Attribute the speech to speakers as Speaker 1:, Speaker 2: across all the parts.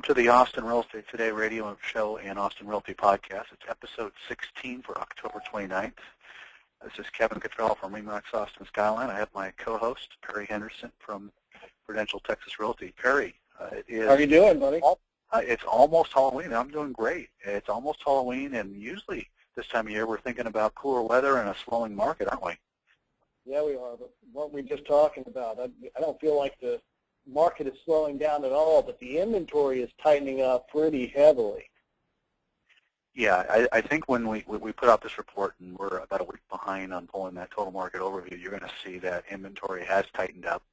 Speaker 1: Welcome to the Austin Real Estate Today radio show and Austin Realty Podcast. It's episode 16 for October 29th. This is Kevin Cottrell from Remax Austin Skyline. I have my co-host, Perry Henderson from Prudential Texas Realty. Perry, it is...
Speaker 2: How are you doing, buddy?
Speaker 1: It's almost Halloween. I'm doing great. It's almost Halloween, and usually this time of year we're thinking about cooler weather and a slowing market, aren't we?
Speaker 2: Yeah, we are, but what we're just talking about, I don't feel like the market is slowing down at all, but the inventory is tightening up pretty heavily.
Speaker 1: Yeah, I think when we put out this report and we're about a week behind on pulling that total market overview, you're going to see that inventory has tightened up.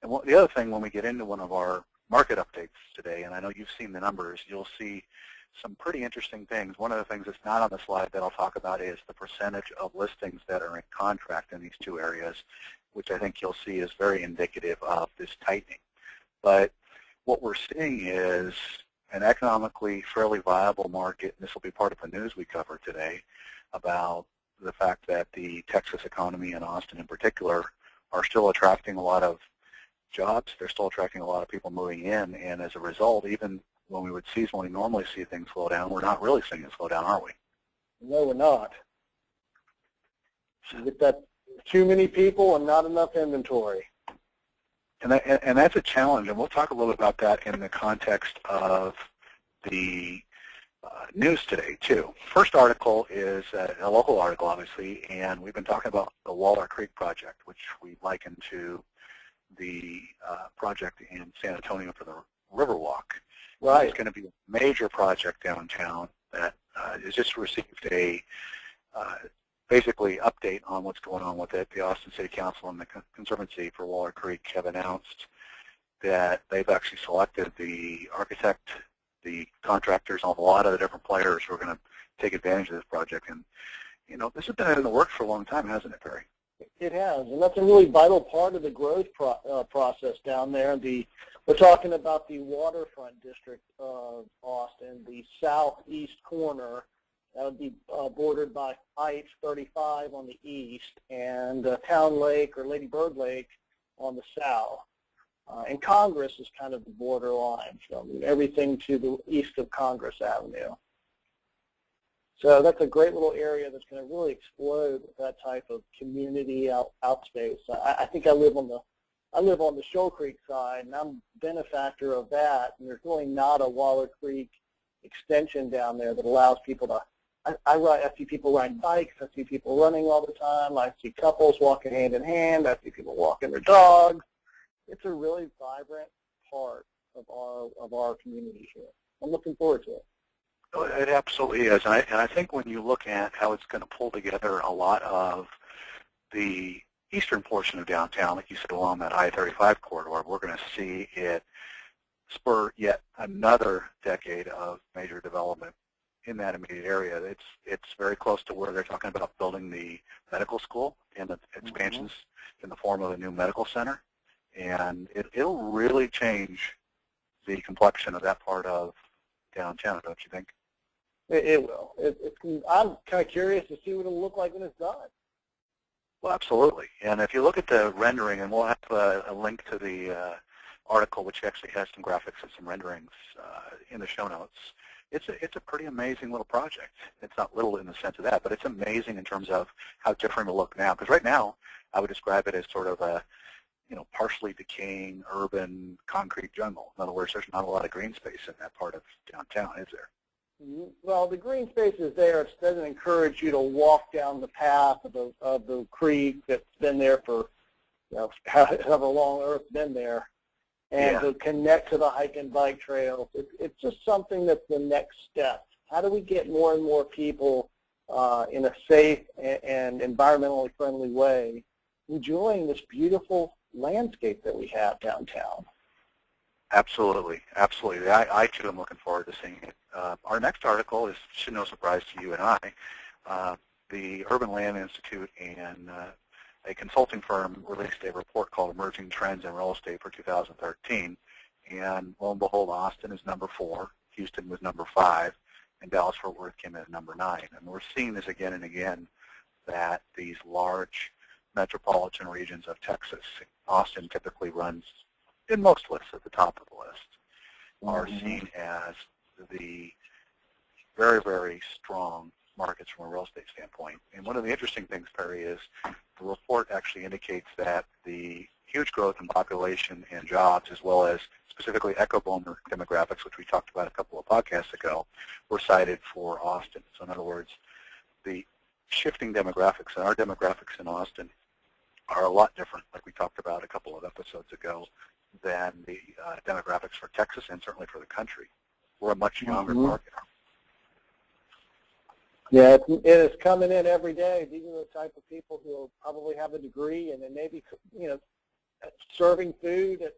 Speaker 1: And the other thing, when we get into one of our market updates today, and I know you've seen the numbers, you'll see some pretty interesting things. One of the things that's not on the slide that I'll talk about is the percentage of listings that are in contract in these two areas, which I think you'll see is very indicative of this tightening. But what we're seeing is an economically fairly viable market, and this will be part of the news we cover today, about the fact that the Texas economy and Austin in particular are still attracting a lot of jobs. They're still attracting a lot of people moving in, and as a result, even when we would seasonally normally see things slow down, we're not really seeing it slow down, are we?
Speaker 2: No, we're not. You get that too many people and not enough inventory.
Speaker 1: And that's a challenge, and we'll talk a little bit about that in the context of the news today, too. First article is a local article, obviously, and we've been talking about the Waller Creek project, which we liken to the project in San Antonio for the Riverwalk.
Speaker 2: Right.
Speaker 1: It's going to be a major project downtown that has just received a basically update on what's going on with it. The Austin City Council and the Conservancy for Waller Creek have announced that they've actually selected the architect, the contractors, and a lot of the different players who are going to take advantage of this project. And, you know, this has been in the works for a long time, hasn't it, Perry?
Speaker 2: It has, and that's a really vital part of the growth process down there. We're talking about the waterfront district of Austin, the southeast corner. That would be bordered by I-35 on the east and Town Lake or Lady Bird Lake on the south. And Congress is kind of the borderline, so everything to the east of Congress Avenue. So that's a great little area that's going to really explode with that type of community outspace. I think I live on the Shoal Creek side, and I'm a benefactor of that. And there's really not a Waller Creek extension down there that allows people to. I see people riding bikes. I see people running all the time. I see couples walking hand in hand. I see people walking their dogs. It's a really vibrant part of our community here. I'm looking forward to it.
Speaker 1: It absolutely is, and I think when you look at how it's going to pull together a lot of the eastern portion of downtown, like you said, along that I-35 corridor, we're going to see it spur yet another decade of major development in that immediate area. It's very close to where they're talking about building the medical school and the expansions in the form of a new medical center, and it'll really change the complexion of that part of downtown, don't you think?
Speaker 2: It will. I'm kind of curious to see what it'll look like when it's done.
Speaker 1: Well, absolutely. And if you look at the rendering, and we'll have a link to the article, which actually has some graphics and some renderings in the show notes, it's a pretty amazing little project. It's not little in the sense of that, but it's amazing in terms of how different it'll look now. Because right now, I would describe it as sort of a, partially decaying urban concrete jungle. In other words, there's not a lot of green space in that part of downtown, is there?
Speaker 2: Well, the green space is there. It doesn't encourage you to walk down the path of the creek that's been there for however long Earth's been there, and to connect to the hike and bike trails. It's just something that's the next step. How do we get more and more people in a safe and environmentally friendly way enjoying this beautiful landscape that we have downtown?
Speaker 1: Absolutely, absolutely. I too am looking forward to seeing it. Our next article is, should no surprise to you and I, the Urban Land Institute and a consulting firm released a report called Emerging Trends in Real Estate for 2013, and lo and behold, Austin is number 4, Houston was number 5, and Dallas-Fort Worth came in at number 9. And we're seeing this again and again, that these large metropolitan regions of Texas, Austin typically runs in most lists at the top of the list. are seen as the very, very strong markets from a real estate standpoint. And one of the interesting things, Perry, is the report actually indicates that the huge growth in population and jobs, as well as specifically echo boomer demographics, which we talked about a couple of podcasts ago, were cited for Austin. So in other words, the shifting demographics, and our demographics in Austin are a lot different, like we talked about a couple of episodes ago, than the demographics for Texas and certainly for the country. We're a much younger market.
Speaker 2: Yeah, it's coming in every day. These are the type of people who will probably have a degree and then maybe, serving food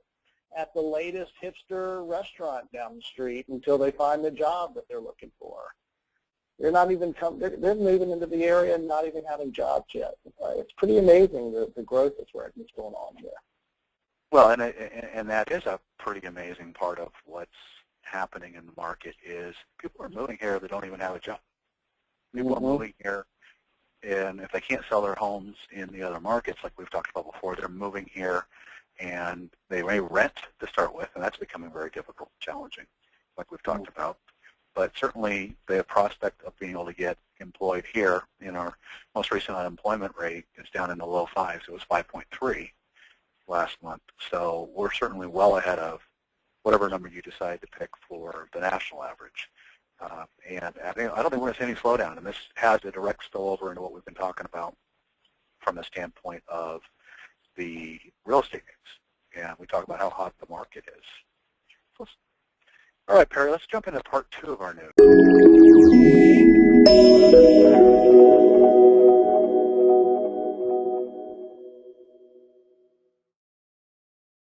Speaker 2: at the latest hipster restaurant down the street until they find the job that they're looking for. They're not even they're moving into the area and not even having jobs yet. It's pretty amazing the growth that's going on here.
Speaker 1: Well, and that is a pretty amazing part of what's happening in the market is people are moving here that don't even have a job. People are moving here, and if they can't sell their homes in the other markets, like we've talked about before, they're moving here, and they may rent to start with, and that's becoming very difficult and challenging, like we've talked about. But certainly the prospect of being able to get employed here, in our most recent unemployment rate is down in the low fives. It was 5.3 last month. So we're certainly well ahead of whatever number you decide to pick for the national average. And I don't think we're going to see any slowdown, and this has a direct spillover into what we've been talking about from the standpoint of the real estate news. And we talk about how hot the market is. All right, Perry, let's jump into part 2 of our news.